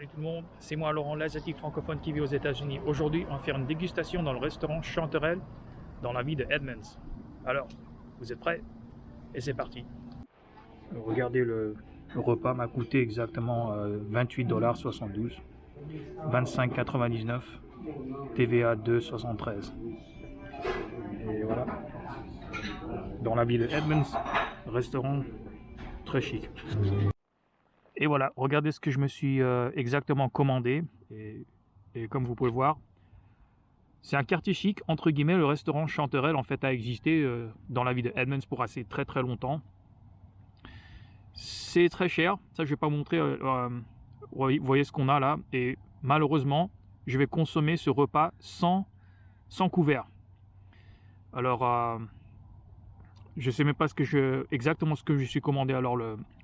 Salut tout le monde, c'est moi Laurent, l'asiatique francophone qui vit aux États-Unis. Aujourd'hui, on va faire une dégustation dans le restaurant Chanterelle, dans la ville de Edmonds. Alors, vous êtes prêts? Et c'est parti. Regardez, le repas m'a coûté exactement 28,72 $, 25,99 $, TVA 2,73 $. Et voilà, dans la ville de Edmonds, restaurant très chic. Et voilà, regardez ce que je me suis exactement commandé. Et comme vous pouvez le voir, c'est un quartier chic, entre guillemets. Le restaurant Chanterelle, en fait, a existé dans la ville de Edmonds pour assez très longtemps. C'est très cher, ça je vais pas montrer. Vous voyez ce qu'on a là. Et malheureusement, je vais consommer ce repas sans couvert. Alors, je sais même pas exactement ce que je suis commandé. Alors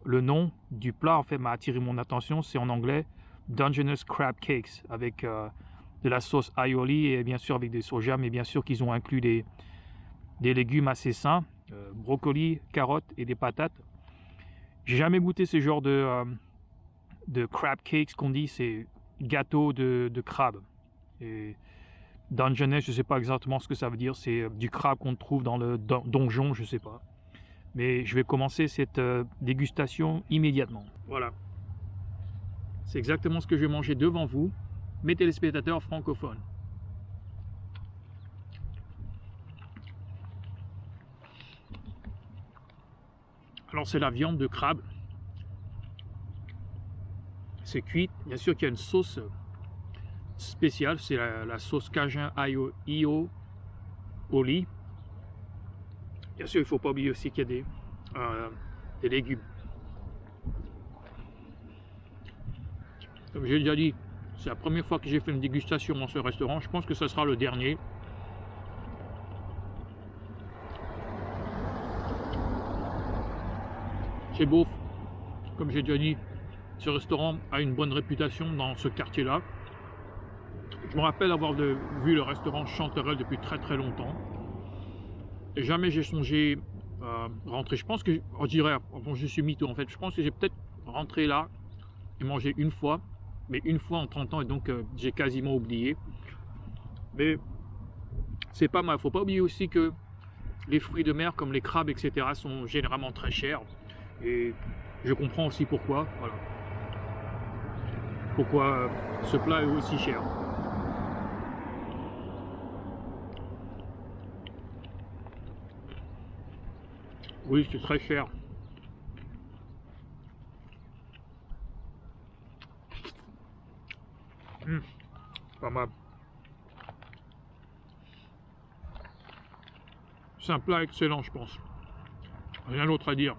le nom du plat en fait m'a attiré mon attention. C'est en anglais Dungeness Crab Cakes avec de la sauce aioli et bien sûr avec des soja, mais bien sûr qu'ils ont inclus des légumes assez sains, brocolis, carottes et des patates. J'ai jamais goûté ce genre de crab cakes qu'on dit, c'est gâteau de crabe. Et Dungeness, je sais pas exactement ce que ça veut dire, c'est du crabe qu'on trouve dans le donjon, je sais pas. Mais je vais commencer cette dégustation immédiatement. Voilà. C'est exactement ce que je vais manger devant vous, mes téléspectateurs francophones. Alors c'est la viande de crabe. C'est cuit. Bien sûr qu'il y a une sauce spéciale, c'est la sauce Cajun aioli. Bien sûr, il ne faut pas oublier aussi qu'il y a des légumes. Comme j'ai déjà dit, c'est la première fois que j'ai fait une dégustation dans ce restaurant. Je pense que ce sera le dernier. C'est beau. Comme j'ai déjà dit, ce restaurant a une bonne réputation dans ce quartier-là. Je me rappelle avoir vu le restaurant Chanterelle depuis très longtemps. Et jamais j'ai songé rentrer. Je pense que, on dirait, bon, je suis mytho en fait. Je pense que j'ai peut-être rentré là et mangé une fois. Mais une fois en 30 ans et donc j'ai quasiment oublié. Mais c'est pas mal. Faut pas oublier aussi que les fruits de mer comme les crabes, etc. sont généralement très chers. Et je comprends aussi pourquoi. Voilà. Pourquoi ce plat est aussi cher. Oui, c'est très cher. Pas mal. C'est un plat excellent, je pense. Rien d'autre à dire.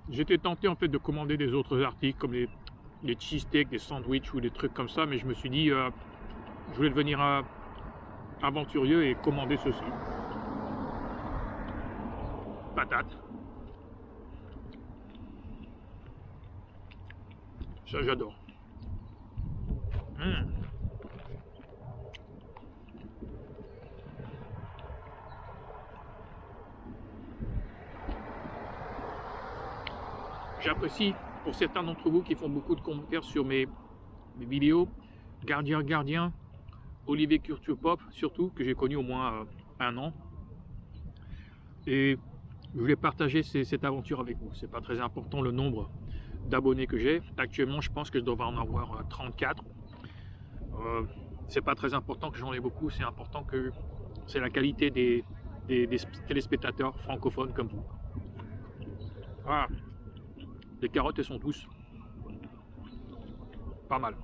J'étais tenté en fait de commander des autres articles comme des cheesesteaks, des sandwichs ou des trucs comme ça, mais je me suis dit je voulais devenir aventurieux et commander ceci. Patates. Ça j'adore. J'apprécie pour certains d'entre vous qui font beaucoup de commentaires sur mes vidéos, Gardien, Olivier Culture Pop surtout, que j'ai connu au moins 1 an. Et je voulais partager cette aventure avec vous. C'est pas très important le nombre d'abonnés que j'ai. Actuellement, je pense que je devrais en avoir 34. C'est pas très important que j'en ai beaucoup, c'est important que c'est la qualité des téléspectateurs francophones comme vous. Voilà. Les carottes, elles sont douces. Pas mal.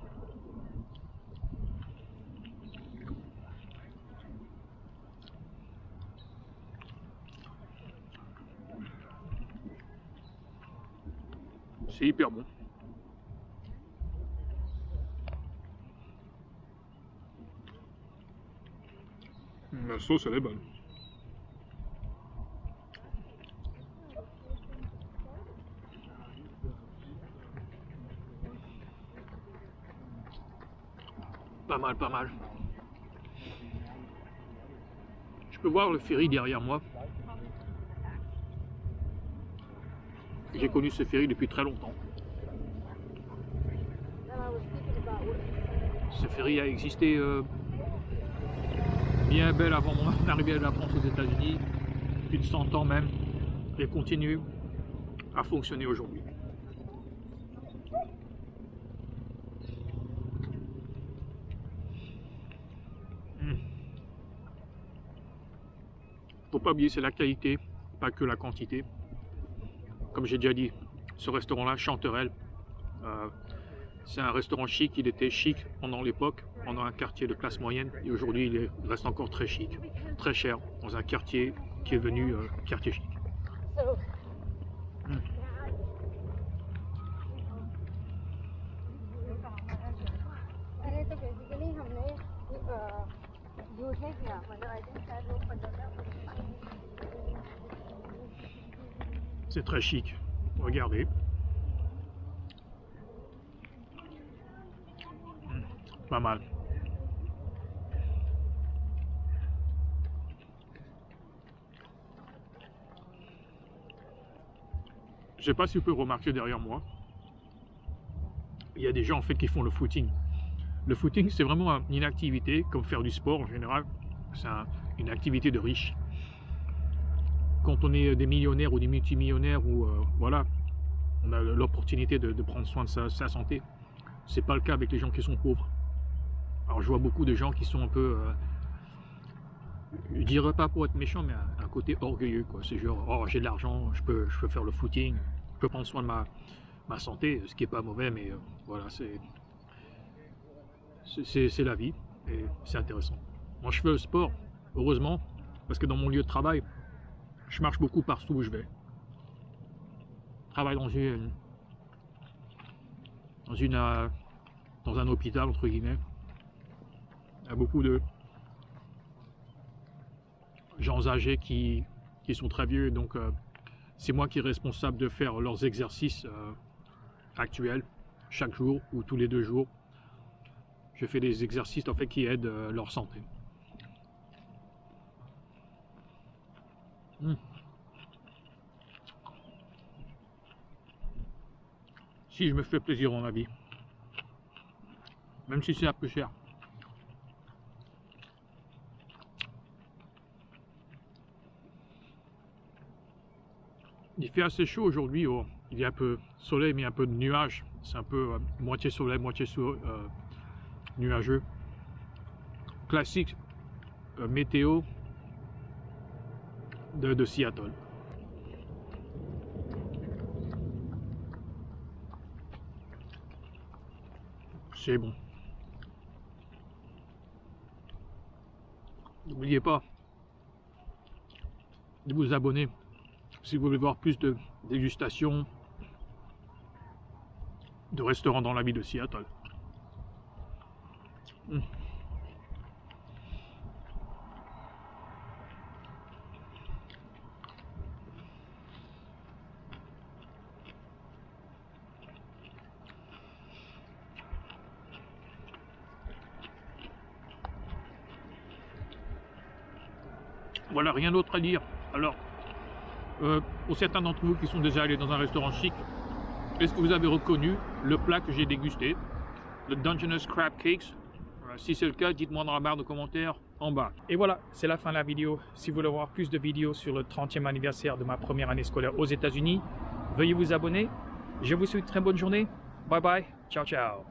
C'est hyper bon. La sauce, elle est bonne. Pas mal. Je peux voir le ferry derrière moi. J'ai connu ce ferry depuis très longtemps. Ce ferry a existé bien belle avant mon arrivée à la France aux États-Unis, plus de 100 ans même, et continue à fonctionner aujourd'hui. Faut pas oublier, c'est la qualité, pas que la quantité. Comme j'ai déjà dit, ce restaurant-là, Chanterelle, c'est un restaurant chic. Il était chic pendant l'époque, pendant un quartier de classe moyenne, et aujourd'hui il reste encore très chic, très cher, dans un quartier qui est devenu quartier chic. C'est très chic, regardez. Pas mal. Je sais pas si vous pouvez remarquer derrière moi, il y a des gens en fait qui font le footing. Le footing, c'est vraiment une activité, comme faire du sport en général. C'est une activité de riche. Quand on est des millionnaires ou des multimillionnaires, ou voilà, on a l'opportunité de prendre soin de sa santé. C'est pas le cas avec les gens qui sont pauvres. Alors je vois beaucoup de gens qui sont un peu, je dirais pas pour être méchant, mais un côté orgueilleux, quoi. C'est genre, oh, j'ai de l'argent, je peux faire le footing, je peux prendre soin de ma santé, ce qui est pas mauvais, mais voilà, c'est la vie et c'est intéressant. Moi je fais le sport, heureusement, parce que dans mon lieu de travail, je marche beaucoup partout où je vais. Je travaille dans un hôpital, entre guillemets. Il y a beaucoup de gens âgés qui sont très vieux, donc c'est moi qui est responsable de faire leurs exercices actuels, chaque jour ou tous les 2 jours. Je fais des exercices en fait qui aident leur santé. Si je me fais plaisir dans la vie, même si c'est un peu cher. Il fait assez chaud aujourd'hui, oh. Il y a un peu de soleil mais un peu de nuages. C'est un peu moitié soleil, moitié nuageux. Classique météo de Seattle. C'est bon. N'oubliez pas de vous abonner si vous voulez voir plus de dégustations de restaurants dans la ville de Seattle. Voilà, rien d'autre à dire. Alors, pour certains d'entre vous qui sont déjà allés dans un restaurant chic, est-ce que vous avez reconnu le plat que j'ai dégusté, le Dungeness Crab Cakes? Si c'est le cas, dites-moi dans la barre de commentaires en bas. Et voilà, c'est la fin de la vidéo. Si vous voulez voir plus de vidéos sur le 30e anniversaire de ma première année scolaire aux États-Unis, veuillez vous abonner. Je vous souhaite une très bonne journée. Bye bye. Ciao, ciao.